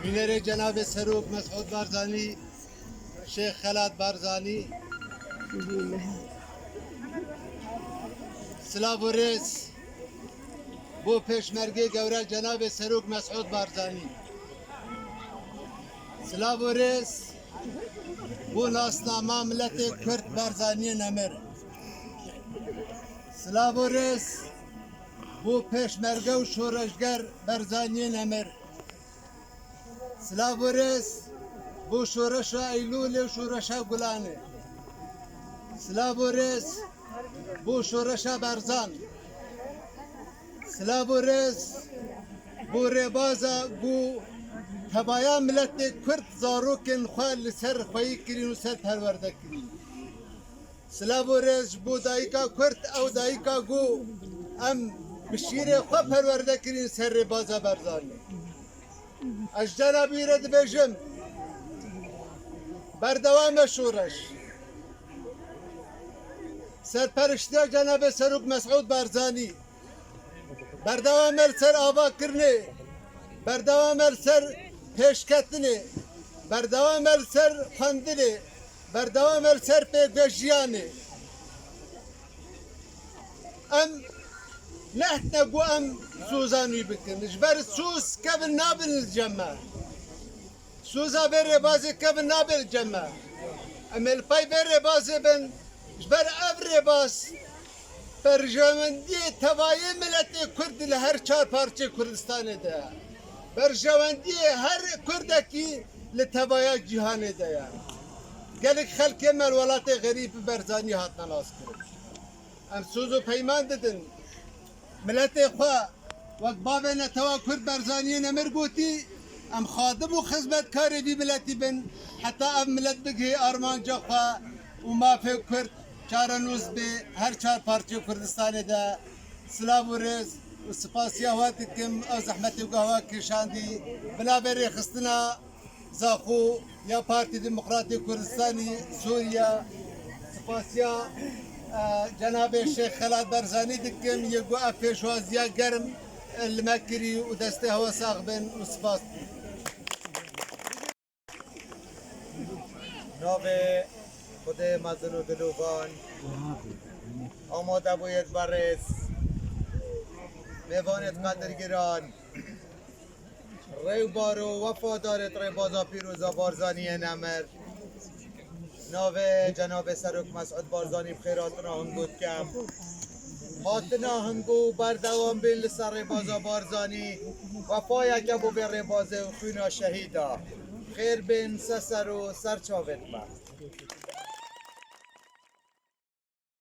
مینر جناب سروک مسعود بارزانی شیخ خلات بارزانی سلاو و ریز بو پشمرگی گوره جناب سروک مسعود بارزانی سلاو و ریز بو ناسنامه ملت کرد بارزانی نمر سلاو و ریز بو پشمرگه و شورشگر بارزانی نمر سلاو و ریز بو شورش ایلول و شورش گلانه سلاو و ریز بو شورش برزان سلاو و ریز بو ربازا بو تبایا ملت کرد زاروکن خواه لسر خواهی کرین و سر پرورده کرین سلاو و ریز بو دایکا کرد او دایکا گو ام بشیر خواه پرورده کرین سر ربازا برزانه از جنابی رد بجم بردوام شورش سرپرشتی جناب سروک مسعود بارزانی بردوام سر آوا کرنه بردوام سر پیشکتنه بردوام سر خواندنه بردوام سر پیگوشیانه ام نحن نقو ام سوزانوی بکن جبر سوز کبن نابل الجمع سوزا بر بازی کبن نابل الجمع ام الپای بر بازی بن جبر ابر باز برجواندی توایی ملت کرد لهر چار پارچه کردستان ده برجواندی هر کردکی لتوایی جهان ده گلک خلک مر ولات غریب برزانی هاتنا ناس کرد ام سوزو پیمان ددن ملت خواه وقت بابه نتوا کرد برزانی نمر گوتی ام خادم و خدمتکار بی ملتی بن حتی ام ملت بگه آرمان جا خواه و ما فی کرد چارنوز به هر چار پارچه کردستان ده سلاو و ریز و سپاسی هواتی کم او زحمتی و گهوا کشاندی بنا بری خستنا زاخو یا پارتی دموکراتی کردستانی سوریا سپاسیا جناب شیخ خلات بارزانی دکم یگو افشوازیا گرم المکری و دسته هوا ساقبن و سپاس ناوه خود مزن و دلوبان آماده باید برس میوانت قدرگیران ریوبار و وفادارت ریبازا پیروزا بارزانی نمر ناوه جناب سروک مسعود بارزانی بخیراتنا هنگود کم هاتنا هنگو بردوام بیل سر ریبازا بارزانی وفای کبو به ریبازه و خونا شهیدا خیر بین سسر و سرچاوت با